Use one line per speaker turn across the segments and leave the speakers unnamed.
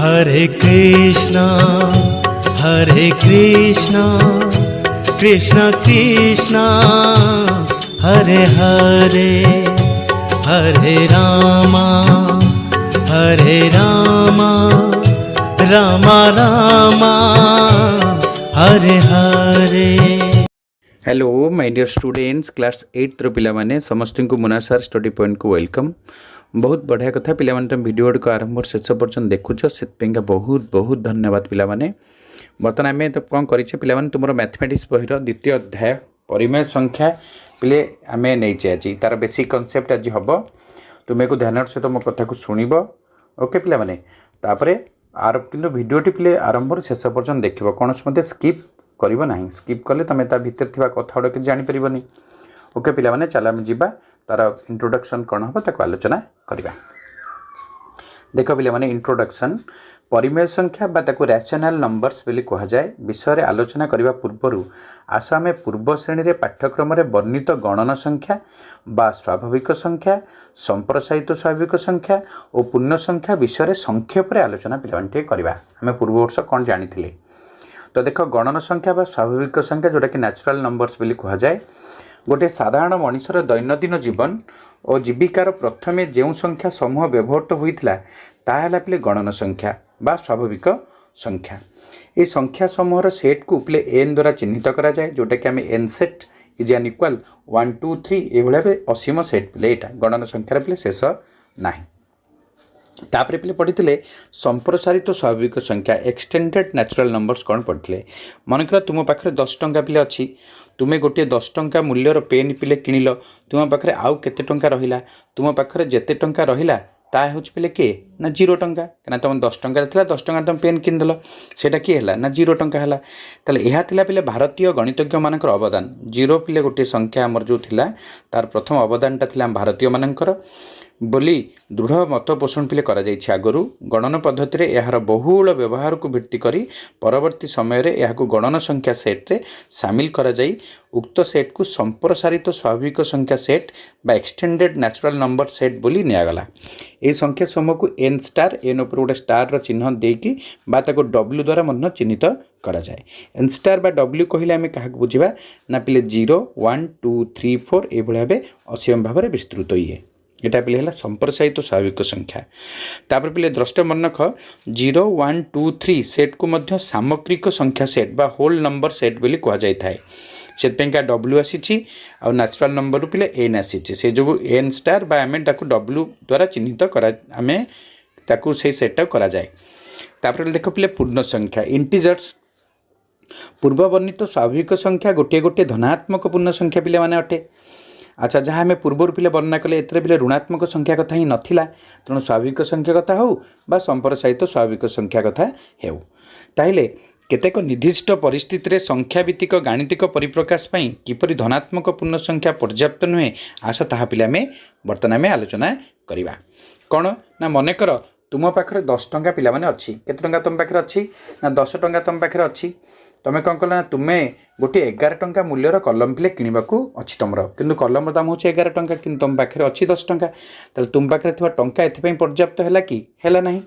Hare Krishna Krishna Krishna Hare Hare Hare Rama Ram Ram Hare Hare.
Hello my dear students class 8 रो पिला माने समस्त को मुना सर स्टडी पॉइंट को वेलकम। बहुत बढ़िया कथा पिला माने तुम वीडियो को आरंभ शेष पर्यंत देखुछ से बहुत बहुत धन्यवाद पिला माने। बर्तमान आम तो कौन करें पिला माने तुम मैथमेटिक्स बहिर द्वितीय अध्याय परिमेय संख्या पिले आम नहीं आज तार बेसिक कनसेप्ट आज हम तुम्हें को ध्यान सहित मो कथा को शुणव ओके पिला माने। तापरे आर कि भिडियोटी पिले आरंभ शेष पर्यंत देख कौन मत स्किप करिबो नहीं। स्किप कले तुम ता भीतर थिबा कथा गुड़ा जानि परिबोनी। ओके पिला माने चल आम जीवा तार इंट्रोडक्शन कौन हम ताको आलोचना करबा। देख पिला माने इंट्रोडक्शन परिमेय संख्या बा ताको रैशनल नंबर्स बोली कहा जाए विषय रे आलोचना करबा पूर्वरु आस आम पूर्व श्रेणी रे पाठ्यक्रम रे वर्णित गणन संख्या बा स्वाभाविक संख्या संप्रसारित स्वाभाविक संख्या और पूर्ण संख्या विषय रे संक्षेप रे आलोचना पिला माने करबा। आम पूर्व वर्ष कौन जानिथिले तो देख गणन संख्या बा स्वाभाविक संख्या जोटा कि नेचुरल नंबर्स बोली कहा जाए गोटे साधारण मनुष्यर दैनंदिन जीवन और जीविकार प्रथमे जो संख्या समूह व्यवहृत होता ताहला पिले गणन संख्या बा स्वाभाविक संख्या। ये संख्या समूहर सेट को पिले एन द्वारा चिन्हित करा जाए जोटा कि आम N set is an equal 1 2 3 ये असीम सेट पिले यहाँ गणन संख्यार पिले शेष ना। तापर पिले पढ़ी संप्रसारित स्वाभाविक संख्या एक्सटेंडेड नेचुरल नंबर्स कौन पढ़ते मनकर तुम पाखे 10 टंका पिले अच्छी तुम्हें गोटे 10 टंका मूल्यर पेन पिले किଣିल तुम पाखे आउ केते टंका रहिला तुम पाखे जेते टंका रहिला ता हूँ पिले किए ना 0 टंका क्या तुम 10 टंका 10 टंका तुम पेन किनिदेल सेटा किए है ना 0 टंका है। ताले यह पिले भारतीय गणितज्ञ मानकर अवदान 0 पिले गोटे संख्या आमर जो थिला तार प्रथम अवदानटा थिला भारतीय मानकर बोली दृढ़ मत पोषण पिले करा जाइछि। आगरु गणन पद्धति रे यार बहुल व्यवहार को भित्ति करी परवर्ती समय रे याको गणन संख्या सेट रे शामिल करा जाई उक्त सेट को संप्रसारित स्वाभाविक संख्या सेट बा एक्सटेंडेड नेचुरल नंबर सेट बोली नियागला। ए संख्या समूह को एन स्टार एन उपर गोटे स्टार रो चिन्ह देकी बा ताको डब्ल्यू द्वारा मध्य चिन्हित करा जाए। एन स्टार बा डब्ल्यू कहले आमे काहा बुझिबा ना पिले 0 1 2 3 4 ए भलिया बे असीम भाव रे विस्तृत होइए एटा पिले हला संप्रसारित स्वाभाविक संख्या। तापर पिले द्रष्ट मन रख 0 1 2 3 सेट को मध्य सामग्रिक संख्या सेट बा होल नंबर सेट बोली कहा जाय थाए से डब्ल्यू आसी आ नेचुरल नंबर पिले एन आसी से जो एन स्टार बा आम डब्ल्यू द्वारा चिन्हित करा आम ताकू से सेटा करा जाए। तापर देख पिले पूर्ण संख्या इंटीजर्स पूर्व वर्णित स्वाभाविक संख्या गोटे गोटे धनात्मक पूर्ण संख्या पिले माने अटे। अच्छा जहाँ आम पूर्वर पिले वर्णना कले एतरे पिले ऋणात्मक संख्या कथा ही नथिला तेणु स्वाभाविक संख्या कथा हो बा संप्रसारित स्वाभाविक संख्या कथा हेउ ताइले केतेक निर्दिष्ट परिस्थिति रे संख्या भित्तिक गाणितिक परिप्रकाश पई किपरि धनात्मक पूर्ण संख्या पर्याप्त नुहे आशा ताहा पिले आम बर्तमान आम आलोचना करिबा। कौन ना मनेकर तुम पाखे 10 टंका पिला माने अच्छी केते टंका तुम पाखे अच्छी ना 10 टंका तुम पाखे अच्छी तुम कौन कल ना तुम्हें गोटे 11 टंका मूल्यर कलम पिले किणवा अच्छी तुम किंतु कलम दाम हो 11 टंका कि तुम पाखे अच्छी 10 टंका ताले तुम पाखे टंका एथि पर्याप्त है कि है ना।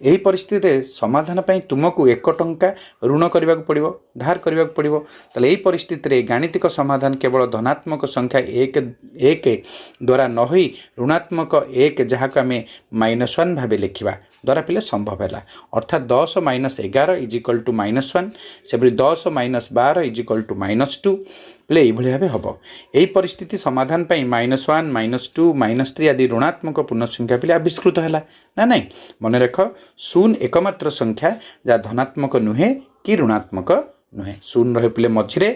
यही परिस्थिति रे समाधान पई तुमको 1 टंका ऋण करने को पड़ो धार करने को पड़ो ताले यही परिस्थिति रे गाणितिक समाधान केवल धनात्मक संख्या 1 द्वारा न होई ऋणात्मक 1 जहाँ को आम -1 भाव लिखा द्वारा पिले संभव है अर्थात 10 - 11 इज इक्वल टू -1 से 10 - 12 इज इक्वल टू -2 पिले ये भाव हम यही परिस्थिति समाधान पाई -1 -2 -3 आदि ऋणात्मक पूर्ण संख्या पिले आविष्कृत है ना नहीं। मन रख शून्य एकमात्र संख्या जहाँ धनात्मक नुहे कि ऋणात्मक नुहे शून्य रहे पिले मझे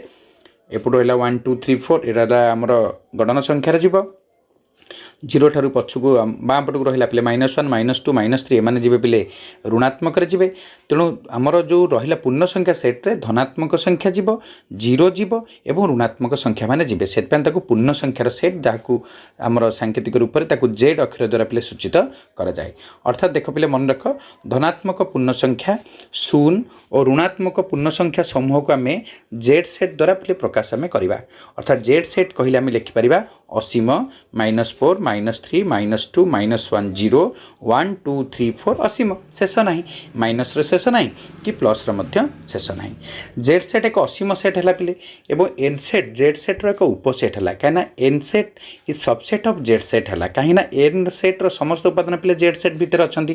एपट रहा 1 2 3 4 एटा आमर गणन संख्यार जीव 0 ठारू पछकू बाँ पटक रहा पिले -1 -2 -3 एम जी पिले ऋणात्मक जी तेणु आमर जो रहा पूर्ण संख्या सेट्रे धनात्मक संख्या जीव 0 जीव एवं ऋणात्मक संख्या माने जी से पूर्ण संख्यार सेट जहाँ आमर सांकेतिक रूप से जेड अक्षर द्वारा पिले सूचित करा जाए। अर्थात देख पिले मन रख धनात्मक पूर्ण संख्या 0 और ऋणात्मक पूर्ण संख्या समूह को आम जेड सेट द्वारा पिले प्रकाश आम करवा अर्थात जेड सेट कहले आम लिखिपर असीम -4 -3 -2 -1 0 1 2 3 4 असीम शेष ना माइनस शेष ना कि प्लस शेष ना जेड सेट एक असीम सेट है पिले एवं एन सेट जेड सेट्र एक उपसेट है कहीं N set is subset of Z set है कहीं एन सेट्र समस्त उपादान पिले जेड सेट भितर अच्छा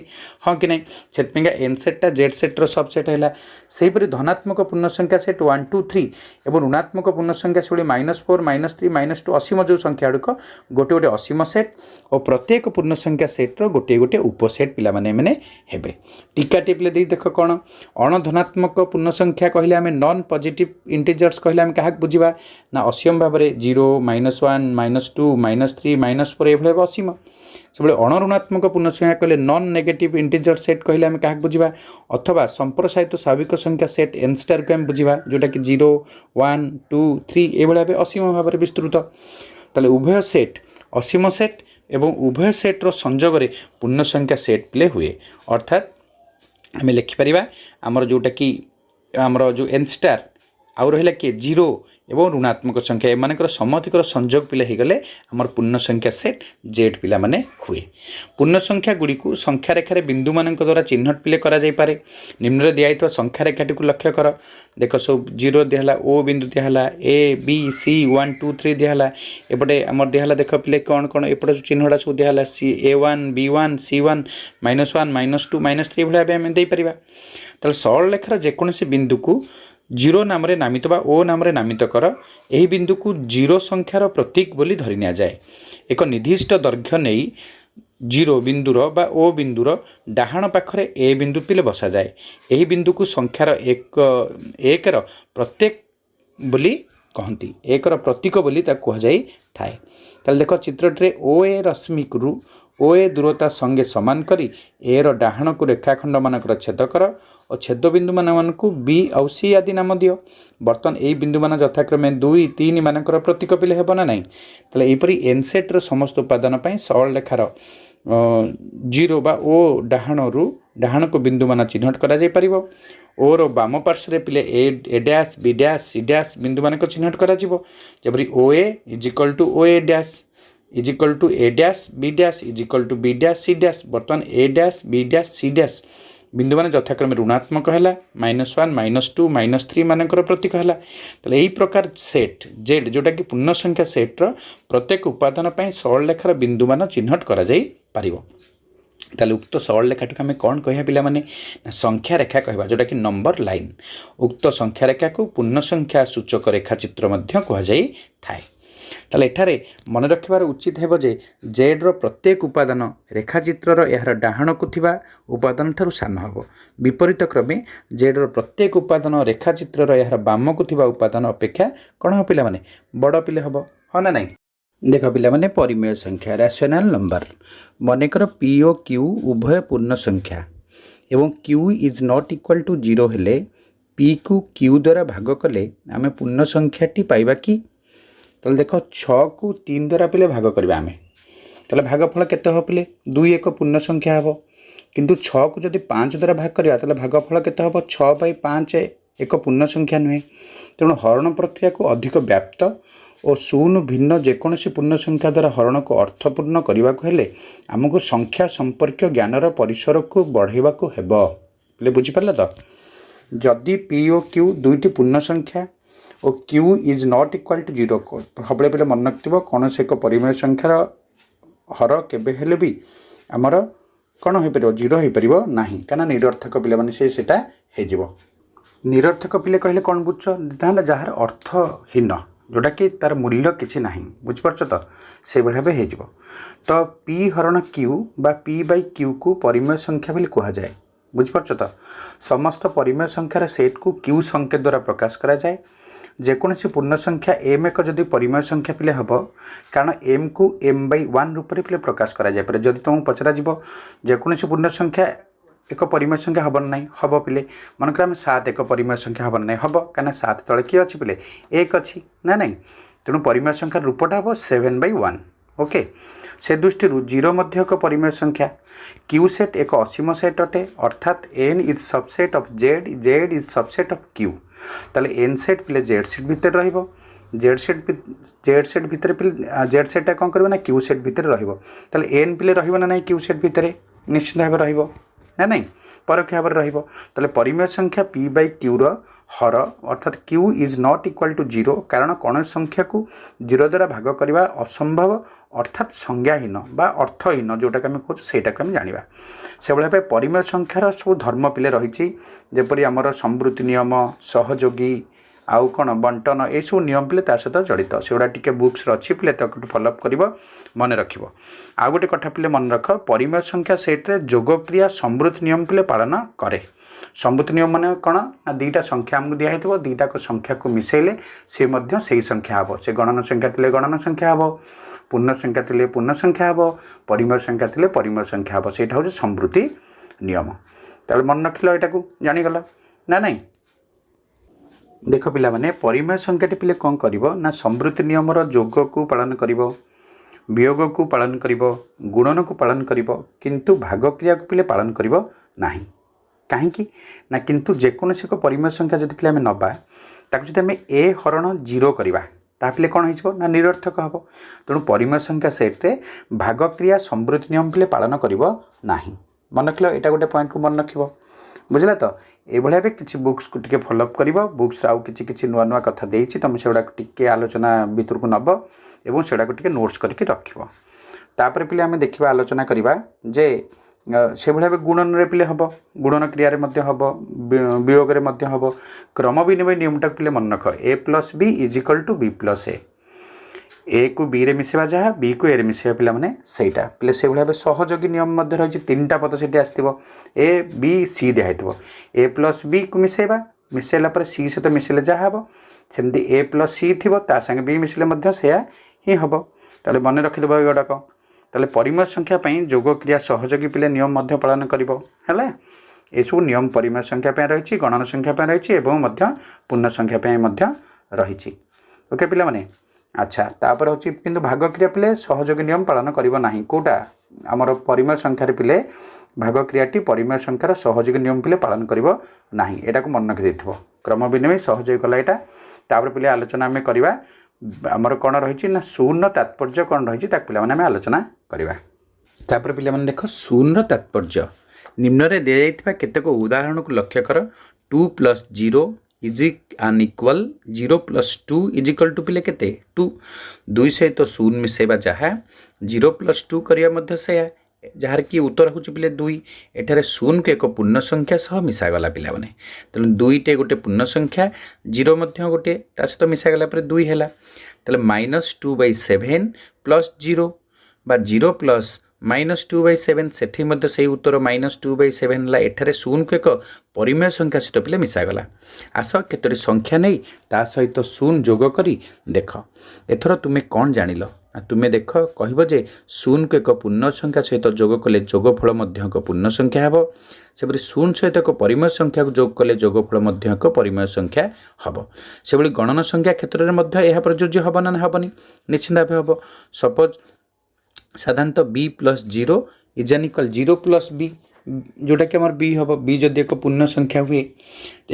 हाँ कि नहीं से एन सेटा जेड सेट्र सबसेट है सेहीपरि धनात्मक पूर्ण संख्या सेट 1 2 3 और ऋणात्मक पूर्ण संख्या से -4 -3 -2 असीम जो संख्या गुड़िक गोटे गोटे असीम सेट और प्रत्येक पूर्ण संख्या सेट्र गोटे गोटे उपसेट पिला माने हेबे टीका टिप्ले दे देख कौन अण धनात्मक पूर्ण संख्या कहले आम नॉन पॉजिटिव इंटीजर्स कहले आम क्या बुझा ना असीम भाव में 0 -1 -2 -3 -4 ये असीम से अणऋणात्मक पूर्ण संख्या कहले नॉन नेगेटिव इंटीजर सेट कहले आम क्या बुझा अथवा संप्रसारित स्वाभाविक संख्या सेट एन स्टार को आम बुझा जोटा कि 0 1 2 3 ये असीम भाव में विस्तृत ताले उभय सेट असीम सेट एवं उभय सेट्र संजोग पूर्ण संख्या सेट प्ले हुए अर्थात आम लिखिपर आमर जोटा कि आमर जो एन स्टार आउ रहा किए 0 एवं ऋणात्मक संख्या एमानकर समधिकर संजोग पिले होगले आमर पूर्ण संख्या सेट जेड पिला माने हुए पूर्ण संख्या गुड़ी को संख्या रेखार बिंदु मान द्वारा चिन्हट पिले करा जाई पारे निम्न दिखाई संख्या रेखाटी को लक्ष्य कर देख सब 0 दिहला ओ बिंदु दिहला ए बी सी 1 2 3 दिहला एपटे आमर दिहला देख पिले कौन कौन एपटे चिन्हटा सब दिहला सी A1 B1 C1 -1 -2 -3 भाई आम दे पारिबा ताले सरल रेखार जेकोसी बिंदु को 0 नाम नामित बा ओ नाम नामित कर यही बिंदु को 0 संख्यार प्रतीक बोली धरी नि जाए एक निर्दिष्ट दैर्घ्य नहीं 0 बिंदुर बा ओ बिंदुर डाहाण पाखरे ए बिंदु पिले बसा जाए यही बिंदु को संख्यार एक प्रत्येक बोली कहती एक प्रतीक बोली कह जाए थाए ताले देख चित्रटे ओ ए रश्मिक रु ओ ए दूरता संगे समान करी ए रो डाहाण को रेखाखंड मानकर छेद कर और छेद बिंदु मान को बी आउ सी आदि नाम दियो बर्तमान यही बिंदु मान यथाक्रमे 2 3 मानकर प्रतीक पिले हेब ना नहीं ताले एपरी एन सेट्र समस्त उपादान सरल रेखार 0 बा ओ डाहाण को बिंदु मान चिन्हट करा जाई परिबो ओर बाम पार्श्व पिले A dash B dash C dash बिंदु मान चिन्हट करा जिवो जबरी O A is equal to O A dash is equal to A dash B dash is equal to B dash C dash बर्तमान A dash B dash C dash बिंदु मान यथाक्रमे ऋणात्मक है -1 -2 -3 मानकर प्रतीक है ताले यही प्रकार सेट जेड जोटा कि पूर्ण संख्या सेट्र प्रत्येक उपादान सरल रेखार बिंदु मान चिन्हट करा जाई पारिबो ताले उक्त सरल रेखाटी आम कौन कह पिला माने संख्या रेखा कहवा जोटा कि नंबर लाइन उक्त संख्या रेखा को पूर्ण संख्या सूचक रेखा चित्र मध्य कह जाई थाए ताले एठारे मन रखिबार उचित हेबो जे जेड्र प्रत्येक उपादान रेखाचित्रर यार डाहाण को थिबा उपादान ठारू सान हेबो विपरीत क्रमे जेड्र प्रत्येक उपादान रेखाचित्रर यार बाम को थिबा उपादान अपेक्षा कौन हो पिला माने बड़ पिले हेबो हाँ ना नहीं देख पिला माने परिमेय संख्या रैशनल नंबर मनेकर पी ओ क्यू उभय पूर्ण संख्या एवं Q is not equal to 0 हेले पी को क्यू द्वारा भाग कले आमे पूर्ण संख्याटी पाइबा कि तो देख 6 को 3 द्वारा पिले भाग करवा आम तो भागफल केते हो पिले 2 एक पूर्ण संख्या हे किंतु 6 को जदि 5 द्वारा भाग करवा तो भागफल केते हो 6/5 एक पूर्ण संख्या नुहे तेणु हरण प्रक्रिया को अधिक व्याप्त और शून्य भिन्न जेकोसी पूर्ण संख्या द्वारा हरण को अर्थपूर्ण करने को हेले आमको संख्या संपर्क ज्ञानर परिसर को बढ़ावा को हेबो बोले बुझिपार तो जदि पी ओ क्यू दुईटी पूर्ण संख्या और Q is not equal to 0 सबले पहले मन रखिथबो कौन से एक परिमेय संख्यार हर केबे हेले भी आमर कौन हो पार 0 हो पार ना क्या निरर्थक पिले माने सेटा हो निरर्थक पिले कहले कौन बुझ जार अर्थहीन जोटा कि तार मूल्य किसी ना बुझिपार तो से भाव हो तो पी हरण क्यू बा पी बाई क्यू को परिमेय संख्या बोली कह जाए बुझिपार तो समस्त परिमेय संख्यार सेट को क्यू संकेत द्वारा प्रकाश करा जाए जेकोसी पूर्ण संख्या एम एक जदि परिमेय संख्या पिले हम कारण एम को m/1 रूप में पिले प्रकाश करा जाए पारे जदि तुमको पचरा जेकोसी पूर्ण संख्या एक परिमेय संख्या हम ना हम पिले मनकर आम 7 एक परिमेय संख्या हम ना हम कहीं 7 तले किए अच्छी पिले 1 अच्छी ना नहीं तेणु परिमेय संख्या रूपटा हम 7/1 ओके से दृष्टि 0 मध्य एक परिमेय संख्या क्यू सेट एक असीम सेट अटे अर्थात N is subset of Z Z is subset of Q ताले एन सेट पिले जेड सेट भितर रहिबो जेड सेट भितर जेड सेटा कौन कर ना क्यू सेट भितर रहा एन पिले रहा ना क्यू सेट भितर निश्चित भाव रहा नहीं परोक्ष भाव रहा परिमेय संख्या पी बाई क्यू हर अर्थात Q is not equal to zero कारण कौन संख्या को जीरो द्वारा भाग करवा असंभव अर्थात संज्ञाहीन बा अर्थहीन जोटा आम कहूँ सेटा को जाना से भाव परिमेय संख्यार सब धर्म पिले रही जपरी आमर संवृत्ति नियम सहयोगी आउ कौन बंटन ये सब नियम पिले सहित जड़ित से गुड़ा टी बुक्स अच्छी पिले फॉलोअप कर मन रख आउ गोटे कथा पिले मन रख परिमेय संख्या सेट्रे जोग क्रिया संवृत्ति नियम पिले पालन करे संवृत्ति नियम मान कौन ना दुईटा संख्या आमको दिखाई दुईटा को संख्या को मिसेले सी से संख्या हम से गणन संख्या थे गणन संख्या हम पूर्ण संख्या थे पूर्ण संख्या हम परिमेय संख्या थे परिमेय संख्या हम से हूँ संवृत्ति नियम ताल मन रख यहाँ को जानीगल ना नहीं देख पिला माने परिमेय संख्याटी पिले कौन कर ना संवृत्ति नियमर जोग को पालन कर वियोग को पालन कर गुणन को पालन कर किंतु भाग क्रिया को पिले पालन कर नहीं कहीं ना किंतु जेकोसी एक परिमेय संख्या जब पिले नवा ताकि आम ए हरण जीरो करवा तापिले कौन हो ना निरर्थक हम तेणु परिमेय संख्या सेट्रे भाग क्रिया संवृत्ति नियम पिले पालन कर मन रख यहाँ गोटे पॉइंट को मन रख बुझला तो ये भाया किसी बुक्स को टिके फॉलोअप कर बुक्स आउ किसी नुआ नुआ कथा देती तुम से टिके आलोचना भितर को नब एवं से टिके नोट्स करके रखिपर पिले आम देखा आलोचना करवा जे से भाया गुणन रे पिले हम गुणन क्रिया हम वियोग हम क्रम विनिमय नियम टाक पिले मन रख A plus B is equal to B plus A को बी रे मिसेबा जहाँ बी को ए रे मिसेबा पिला माने सेटा पिले से भाव सहयोगी नियम रही तीन टा पद से आसो ए बी सी दिखाई ए प्लस बी को मिसेबा मिसेला पर सी सहित मिसेले जहाँ हम सेमती ए प्लस सी थी सागे बी मिसेले से ही हम ताले मन रखिदेव एगुड़ाक ताले परिमेय संख्या जोग क्रिया सहयोगी पिले नियम पालन कर सब नियम परिमेय संख्या रही गणन संख्या रही पूर्ण संख्या रही ओके पिला माने अच्छा तापर हूँ कि भाग क्रिया पिले सहयोगी नियम पालन करना कौटा आमर परिमेय संख्यार पिले भाग क्रियाटी परिमेय संख्यार सहयोगी नियम पिले पालन करना यहाँ को मन रखी क्रम विनिमय सहयोगी कला यहाँ तापर पिले आलोचना आम करवा आमर कौन रही ना शून्य तात्पर्य कौन रही पे आलोचना करवा तापर पिला माने देख शून्य तात्पर्य निम्न रे दिया जाइथिबा केतेक उदाहरण को लक्ष्य कर 2 + 0 is an equal 0 + 2 is equal to पिले केते 2 2 सहित शून्य मिसेबा जहाँ 0 + 2 करिया से जार कि उत्तर हूँ पिले 2 एठारे शून्य को एक पूर्ण संख्या सह मिसागला पिला माने तेणु 2टे गोटे पूर्ण संख्या 0 गोटे ता सहित मिसागला पर 2 है -2/7 + 0 बा 0 + -2/7 से से उत्तर -2/7 है एठारे शून्य को एक परिमेय संख्या सहित पिले मिसागला आस केतोटी संख्या नहीं ता सहित शून्य जोग करी देख एथर तुम्हें कौन जानिल तुम्हें देख कह जे शून्य को एक पूर्ण संख्या सहित जोग कले जोगफल एक पूर्ण संख्या हम से शून्य सहित एक परिमेय संख्या को जोग कले जोगफल एक परिमेय संख्या हम से गणन संख्या क्षेत्र में यह प्रযোज्य हम ना हेनी निश्चित भाव हम सपोज साधारणतः b + 0 is an equal 0 + b जोटा कि आम b हम b जदि एक पूर्ण संख्या हुए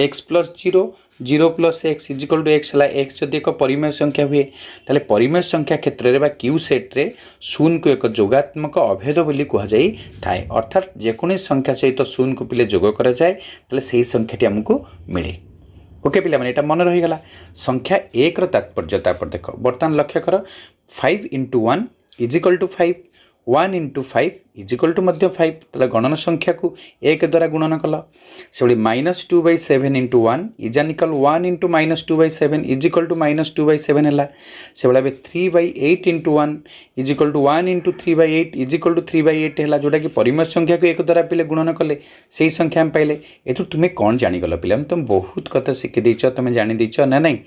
x + 0 0 + x is equal to x है x जदि एक परिमेय संख्या हुए ताले परिमेय संख्या क्षेत्र में क्यू सेट्रे शून्य को एक जोगात्मक अभेद बोली कहुई थाए अर्थात जेकोसी संख्या सहित शून्य को पिले जोग कराए से संख्याटी आमको मिले ओके पिला माने मन रहीगला संख्या 1 तात्पर्य देख बर्तमान लक्ष्य कर 5 × 1 is equal to 5 1 × 5 is equal to 5 ताले गणन संख्या को 1 द्वारा गुणन कल से -2/7 × 1 is an equal 1 × -2/7 is equal to -2/7 है से भाव 3/8 × 1 is equal to 1 × 3/8 is equal to 3/8 है जोटा कि परिमेय संख्या को 1 द्वारा पिले गुणन कले से संख्या पाइले ये तुम्हें कौन जानीगल पिला तुम बहुत कथा शिखीदेच तुम्हें जानीदेच ना नहीं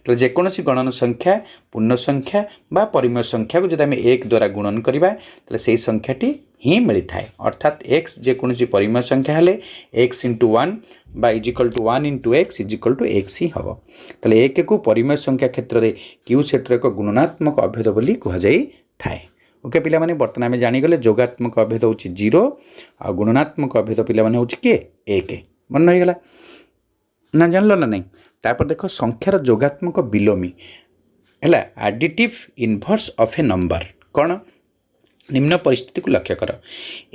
तो जेकोसी गणन संख्या पूर्ण संख्या बा परिमेय संख्या को जब आम 1 द्वारा गुणन करवा तो से संख्याटी ही मिलता है अर्थात x जेकोसी परिमेय संख्या हेले x × 1 बा is equal to 1 × x is equal to x ही हम ताले एक को परिमेय संख्या क्षेत्र में क्यू सेट्र एक गुणनात्मक अभेद बोली कहुई थाए ओके पिला माने बर्तमान आम जानीगले जोगात्मक अभेद हूँ 0 आ गुणनात्मक अभेद पिला माने हूँ किए 1 मन रहीगला ना जानल ना नहीं तापर देख संख्यार जोगात्मक बिलोमी है आडिटिव इनभर्स ऑफ ए नंबर कौन निम्न परिस्थिति को लक्ष्य कर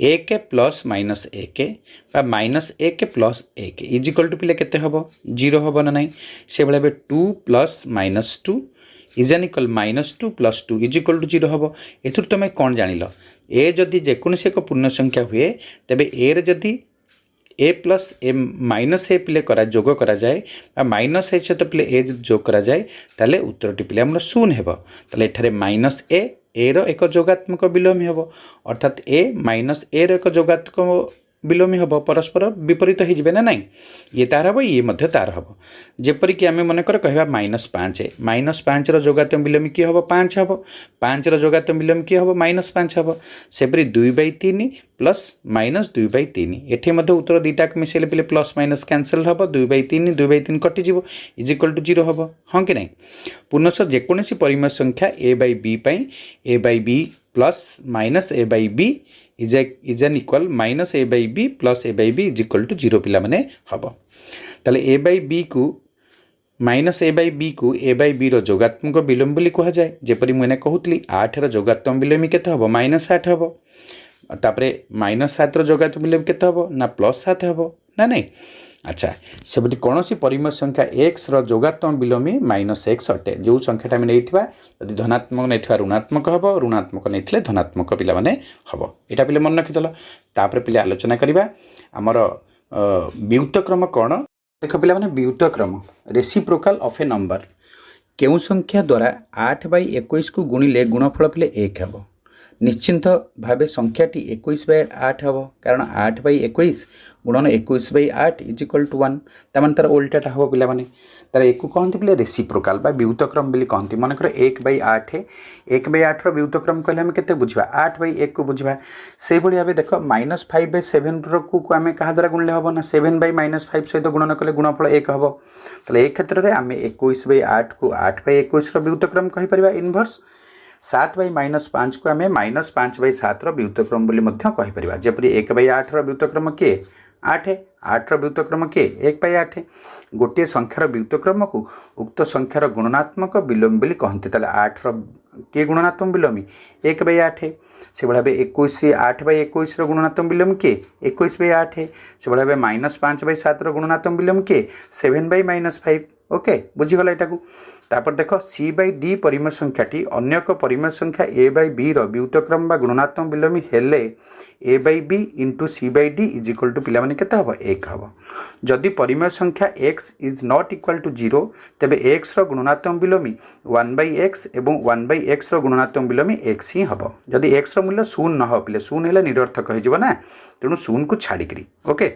एक प्लस माइनस एक बा माइनस एक प्लस एक इज इक्वल टू पिले केते हबो 0 हबो ना नहीं से बेले 2 plus minus 2 is an equal minus 2 plus 2 is equal to 0 हबो एथुर तुम कौन जानिल ए जदि जेकोसी एक पूर्ण संख्या हुए तेबे ए रे जदि ए प्लस ए माइनस ए पिले करा जोग करा जाए माइनस ए सहित पिले ए जोग करा जाए ताले उत्तरटी पिले हमर शून्य हेबो ताले एठारे माइनस ए रो एक जोगात्मक विलोमी हेबो अर्थात ए माइनस ए रो एक जोगात्मक विलोमी हेबो परस्पर विपरीत हो जिवे ना नहीं ये तार हेबो ये मध्य तार हेबो जेपरि कि आमे मने कर कहबा -5 रो जोगात्मक विलोमी की हेबो 5 हेबो 5 रो जोगात्मक विलोमी की हेबो -5 हेबो सेपरि 2/3 प्लस -2/3 एठी मध्य उत्तर दुईटा मिसेले पिले प्लस माइनस कैंसल हेबो 2/3 कटि जिवो इज इक्वल टू 0 हेबो हां कि नहीं पुनः जेकोसी परिमेय संख्या a/b पई a/b plus minus a/b is an equal minus a/b plus a/b is equal to 0 पिला माने हबो ताले a/b को माइनस a/b को a/b रो जोगात्मक विलोम बोली कहा जाए जेपरि मैंने कहूतली 8 रो जोगात्मक विलोमी केते हबो -8 हबो तापरे -7 रो जोगात्मक विलोम केते हबो ना +7 हबो ना नहीं अच्छा सेबटी कौन सी परिमेय संख्या x रो जोगात्मक विलोमी -x अटे जो संख्याटा आम नहीं यदि धनात्मक नहीं ऋणात्मक हम ऋणात्मक नहीं धनात्मक पिला माने हम यहाँ पिले मन रखीदेल तापर पिले आलोचना करवा आमर व्युत्क्रम कौन देख पिला माने व्युत्क्रम रेसिप्रोकाल ऑफ ए नंबर केउ संख्या द्वारा 8/21 को गुणिले गुणफल पिले 1 हम निश्चिंत भाव संख्याटी 21/8 हम कारण 8/21 गुणन 21/8 इज इक्वल टू 1 तमान तार उल्टाटा हम पिला माने तार एक कहते पिले रेसिप्रोकाल बा व्युत्क्रम बोली कहते मनकर 1/8 1/8 रो व्युत्क्रम कहले हम केते बुझबा 8/1 को बुझबा से भली भाबे देखो -5/7 रो को आमे कहा द्वारा गुणले हबो ना 7/-5 सहित गुणन कले गुणफल 1 हबो तले एक क्षेत्र रे आमे 21/8 को 8/21 रो व्युत्क्रम कहि परिबा इनवर्स 7/-5 को आम -5/7 व्युत्क्रम बोली कहि परिबा जेपरि 1/8 व्युत्क्रम के 8 व्युत्क्रम के 1/8 गोटे संख्यार व्युत्क्रम को उक्त संख्यार गुणनात्मक विलोम बोली कहते ताले 8 के गुणनात्मक विलोमी 1/8 से भाव 8/21 गुणनात्मक विलोम के 21/8 से भाव -5/7 गुणनात्मक विलोम के 7/-5 ओके बुझीगला यहाँ तापर देख c/d परिमेय संख्याटी अन्य एक परिमेय संख्या a/b रो व्युत्क्रम बा गुणनात्मक विलोमी हेले a/b into c/d is equal to पिला माने केते हबो 1 हबो जदि परिमेय संख्या x is not equal to 0 तेबे x रो गुणनात्मक विलोमी 1/x एवं 1/x रो गुणनात्मक विलोमी x ही हबो जदि x रो मूल्य 0 न हो पिले 0 हेले निरर्थक हो जिवो ना तेणु 0 को छाड़िकरी ओके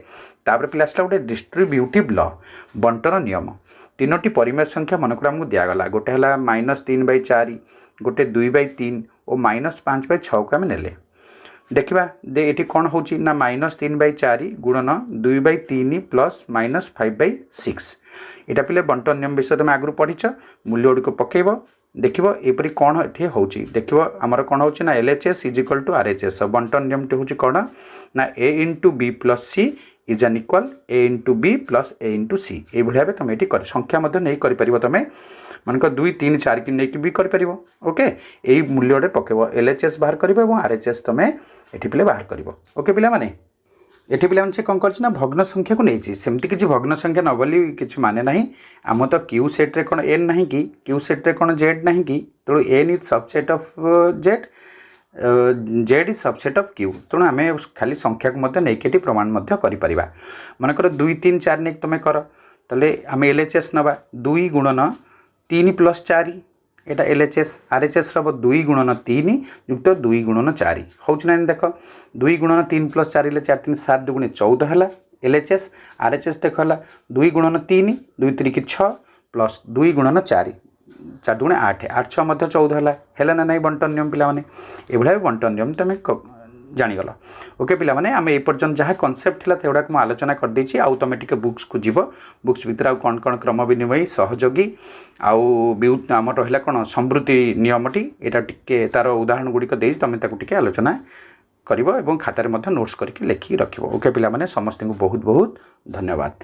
तापर पिला आसला गोटे डिस्ट्रीब्यूटिव लॉ बंटन नियम तीनोटी परिमेय संख्या मनकर आमको दिगला गोटे है -3/4 गोटे 2/3 और -5/6 को आम नेले देखा दे ये कौन हो -3/4 गुणन 2/3 प्लस -5/6 यहाँ पिले बंटन नियम विषय तुम आगु पढ़ीच मूल्य गुड़ी पकेब देख एपरी कौन ये हूँ देख आमर कौन हो LHS is equal to RHS बंटन नियम टी हूँ कौन ना a into B plus C is an equal a into B plus a into C ये भाव तुम ये संख्या नहीं कर तुम मानक 2 3 4 की नहीं भी कर ओके यही मूल्य पकेब LHS बाहर कर RHS तुम ये पिले बाहर कर ओके पिला माने ये पिला से कौन कर भग्न संख्या को नहीं सेमती किसी भग्न संख्या न बोली किसी माने ना आम तो क्यू सेट्रे कौन एन ना कि क्यू सेट्रे कौन जेड ना कि तेणु N is subset of Z Z is subset of Q तेणु आम खाली संख्या को नहीं प्रमाण कर मनकर 2 3 4 नहीं तुम कर ताले आम LHS नवा 2 गुणन 3 + 4 यहाँ LHS RHS रब 2 गुणन 3 युक्त 2 गुणन 4 हूँ ना देख 2 गुणन 3 + 4 4 3 7 2 14 है LHS RHS देख है 2 गुणन 3 2 3 6 प्लस 2 गुणन 4 4 2 8 8 6 मध्य 14 है ना नहीं बंटन नियम पिला माने ए भाई बंटन नियम तुम जानीगल ओके पिला माने आम एपर्यंत जहाँ कनसेप्ट था तेगुड़ा मुझे आलोचना कर देछि आउ तुम टिके बुक्स को जीव बुक्स भितर आउ कौन कौन क्रम विनिमयी सहयोगी आम रहा कौन समृद्धि नियमटी यहाँ टिके तार उदाहरण गुड़िक दे तुम टिके आलोचना कर खातार नोट्स करके लिखिक रख ओके पिला माने समस्त को बहुत बहुत धन्यवाद।